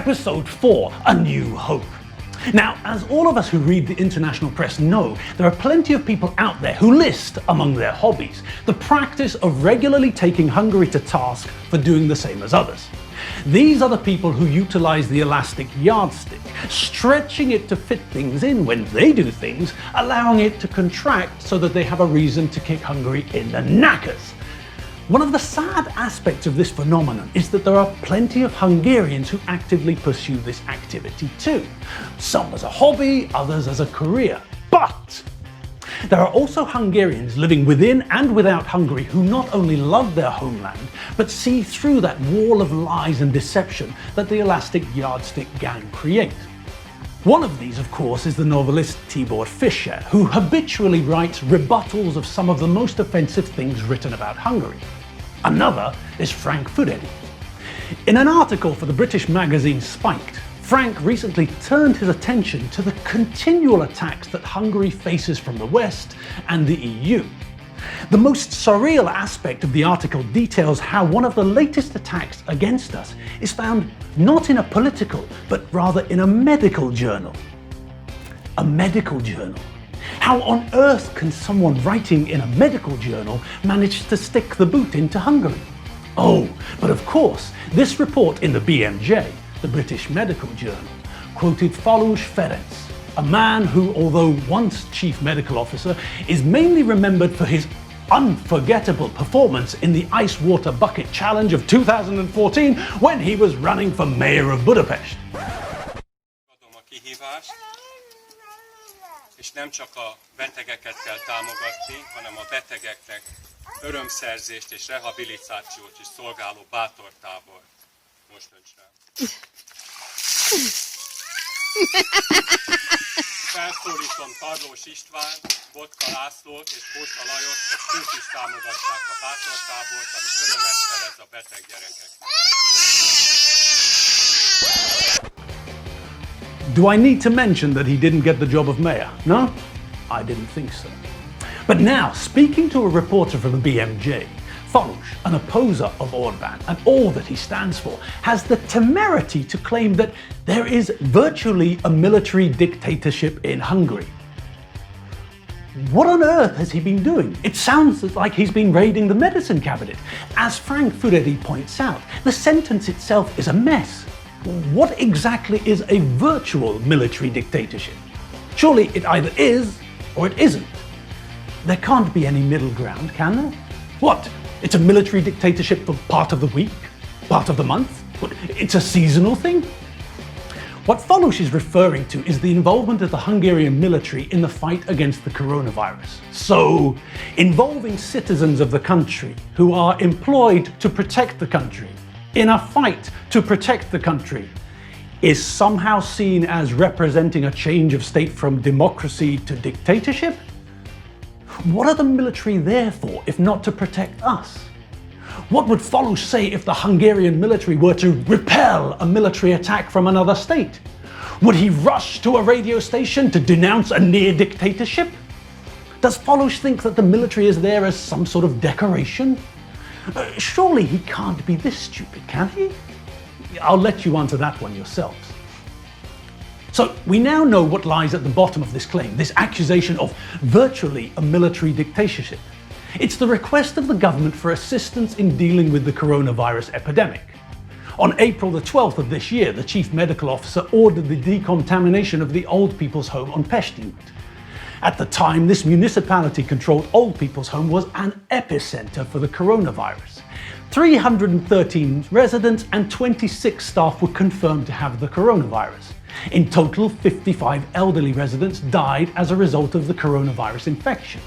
Episode 4, A New Hope. Now, as all of us who read the international press know, there are plenty of people out there who list, among their hobbies, the practice of regularly taking Hungary to task for doing the same as others. These are the people who utilize the elastic yardstick, stretching it to fit things in when they do things, allowing it to contract so that they have a reason to kick Hungary in the knackers. One of the sad aspects of this phenomenon is that there are plenty of Hungarians who actively pursue this activity too. Some as a hobby, others as a career. But there are also Hungarians living within and without Hungary who not only love their homeland, but see through that wall of lies and deception that the elastic yardstick gang create. One of these, of course, is the novelist Tibor Fischer, who habitually writes rebuttals of some of the most offensive things written about Hungary. Another is Frank Furedi. In an article for the British magazine Spiked, Frank recently turned his attention to the continual attacks that Hungary faces from the West and the EU. The most surreal aspect of the article details how one of the latest attacks against us is found not in a political, but rather in a medical journal. A medical journal. How on earth can someone writing in a medical journal manage to stick the boot into Hungary? Oh, but of course, this report in the BMJ, the British Medical Journal, quoted Falus Ferenc, a man who, although once chief medical officer, is mainly remembered for his unforgettable performance in the Ice Water Bucket Challenge of 2014 when he was running for mayor of Budapest. És nem csak a betegeket kell támogatni, hanem a betegeknek örömszerzést és rehabilitációt is szolgáló bátortábor. Most dönts rá. Felszólítom Tarlós István, Botka Lászlót és Kósa Lajost, hogy ők is támogassák a bátortábort, ami örömet szerez a beteg gyerekeknek. Do I need to mention that he didn't get the job of mayor? No? I didn't think so. But now, speaking to a reporter from the BMJ, Falus, an opposer of Orbán and all that he stands for, has the temerity to claim that there is virtually a military dictatorship in Hungary. What on earth has he been doing? It sounds like he's been raiding the medicine cabinet. As Frank Furedi points out, the sentence itself is a mess. What exactly is a virtual military dictatorship? Surely it either is or it isn't. There can't be any middle ground, can there? What? It's a military dictatorship for part of the week? Part of the month? What, it's a seasonal thing? What Falus is referring to is the involvement of the Hungarian military in the fight against the coronavirus. So, involving citizens of the country who are employed to protect the country in a fight to protect the country is somehow seen as representing a change of state from democracy to dictatorship? What are the military there for if not to protect us? What would Falus say if the Hungarian military were to repel a military attack from another state? Would he rush to a radio station to denounce a near dictatorship? Does Falus think that the military is there as some sort of decoration? Surely he can't be this stupid, can he? I'll let you answer that one yourselves. So we now know what lies at the bottom of this claim, this accusation of virtually a military dictatorship. It's the request of the government for assistance in dealing with the coronavirus epidemic. On April the 12th of this year, the chief medical officer ordered the decontamination of the old people's home on Pesti út. At the time, this municipality-controlled old people's home was an epicenter for the coronavirus. 313 residents and 26 staff were confirmed to have the coronavirus. In total, 55 elderly residents died as a result of the coronavirus infection.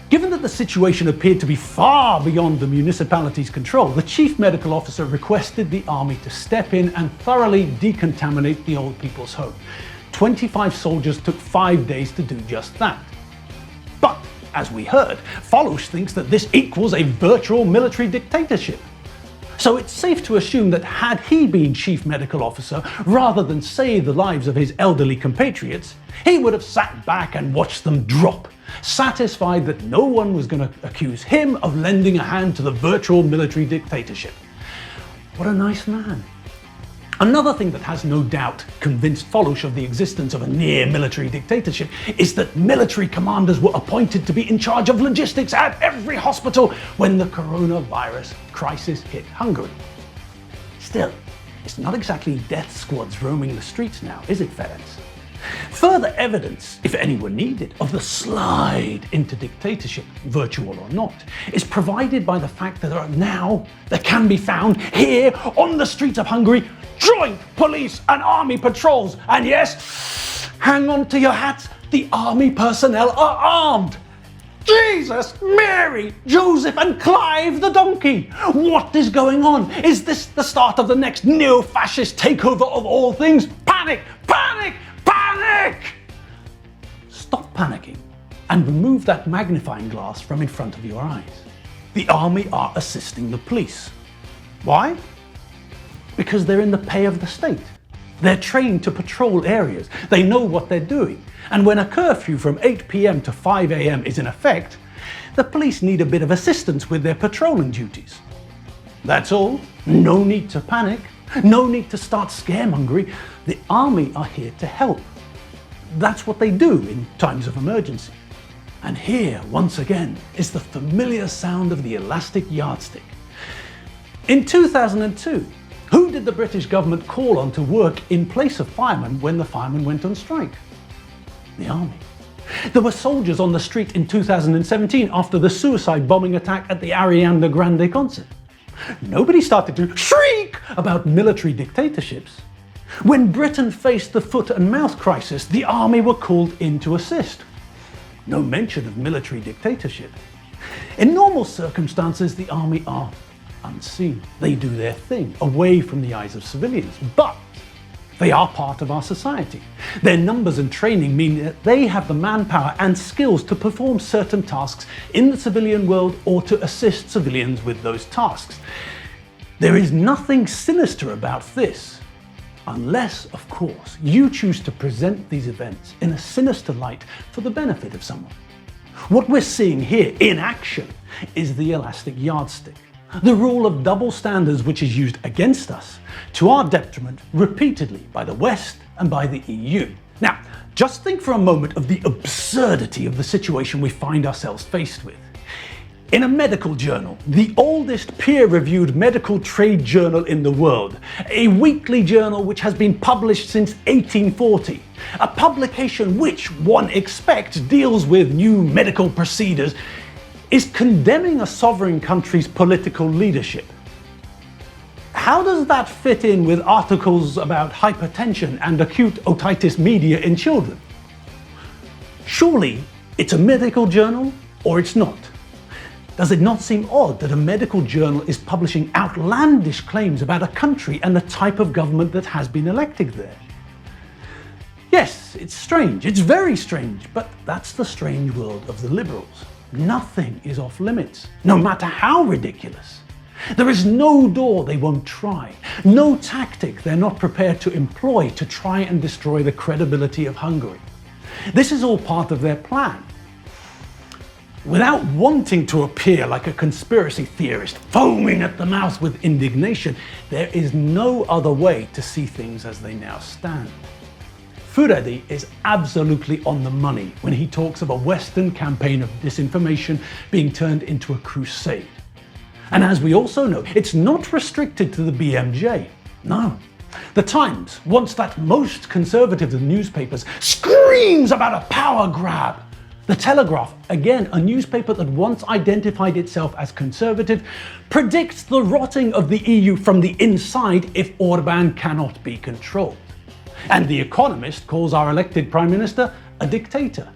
Given that the situation appeared to be far beyond the municipality's control, the chief medical officer requested the army to step in and thoroughly decontaminate the old people's home. 25 soldiers took 5 days to do just that. But, as we heard, Falus thinks that this equals a virtual military dictatorship. So it's safe to assume that had he been chief medical officer, rather than save the lives of his elderly compatriots, he would have sat back and watched them drop, satisfied that no one was going to accuse him of lending a hand to the virtual military dictatorship. What a nice man. Another thing that has no doubt convinced Folosh of the existence of a near military dictatorship is that military commanders were appointed to be in charge of logistics at every hospital when the coronavirus crisis hit Hungary. Still, it's not exactly death squads roaming the streets now, is it, Ferenc? Further evidence, if any were needed, of the slide into dictatorship, virtual or not, is provided by the fact that there can be found here on the streets of Hungary joint police and army patrols. And yes, hang on to your hats, the army personnel are armed. Jesus, Mary, Joseph and Clive the donkey. What is going on? Is this the start of the next neo-fascist takeover of all things? Panic! Panic! Panic! Stop panicking and remove that magnifying glass from in front of your eyes. The army are assisting the police. Why? Because they're in the pay of the state. They're trained to patrol areas. They know what they're doing. And when a curfew from 8 p.m. to 5 a.m. is in effect, the police need a bit of assistance with their patrolling duties. That's all. No need to panic. No need to start scaremongering. The army are here to help. That's what they do in times of emergency. And here, once again, is the familiar sound of the elastic yardstick. In 2002, who did the British government call on to work in place of firemen when the firemen went on strike? The army. There were soldiers on the street in 2017 after the suicide bombing attack at the Ariana Grande concert. Nobody started to shriek about military dictatorships. When Britain faced the foot and mouth crisis, the army were called in to assist. No mention of military dictatorship. In normal circumstances, the army are unseen. They do their thing, away from the eyes of civilians. But they are part of our society. Their numbers and training mean that they have the manpower and skills to perform certain tasks in the civilian world or to assist civilians with those tasks. There is nothing sinister about this, unless, of course, you choose to present these events in a sinister light for the benefit of someone. What we're seeing here in action is the elastic yardstick, the rule of double standards which is used against us to our detriment repeatedly by the West and by the EU. Now, just think for a moment of the absurdity of the situation we find ourselves faced with. In a medical journal, the oldest peer-reviewed medical trade journal in the world, a weekly journal which has been published since 1840, a publication which, one expects, deals with new medical procedures, is condemning a sovereign country's political leadership. How does that fit in with articles about hypertension and acute otitis media in children? Surely it's a medical journal or it's not. Does it not seem odd that a medical journal is publishing outlandish claims about a country and the type of government that has been elected there? Yes, it's strange, it's very strange, but that's the strange world of the liberals. Nothing is off limits, no matter how ridiculous. There is no door they won't try, no tactic they're not prepared to employ to try and destroy the credibility of Hungary. This is all part of their plan. Without wanting to appear like a conspiracy theorist foaming at the mouth with indignation, there is no other way to see things as they now stand. Furedi is absolutely on the money when he talks of a Western campaign of disinformation being turned into a crusade. And as we also know, it's not restricted to the BMJ. No. The Times, once that most conservative of newspapers, screams about a power grab. The Telegraph, again a newspaper that once identified itself as conservative, predicts the rotting of the EU from the inside if Orban cannot be controlled. And The Economist calls our elected Prime Minister a dictator.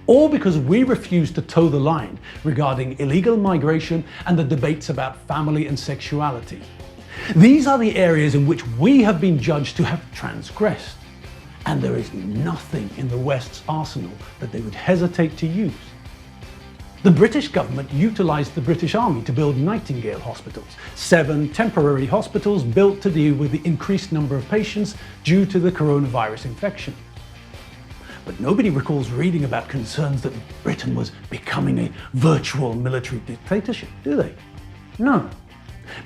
All because we refuse to toe the line regarding illegal migration and the debates about family and sexuality. These are the areas in which we have been judged to have transgressed. And there is nothing in the West's arsenal that they would hesitate to use. The British government utilised the British Army to build Nightingale hospitals, 7 temporary hospitals built to deal with the increased number of patients due to the coronavirus infection. But nobody recalls reading about concerns that Britain was becoming a virtual military dictatorship, do they? No.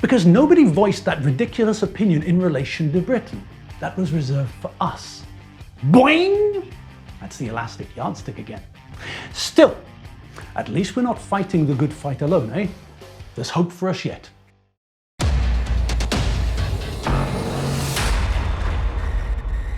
Because nobody voiced that ridiculous opinion in relation to Britain. That was reserved for us. Boing! That's the elastic yardstick again. Still, at least we're not fighting the good fight alone, eh? There's hope for us yet.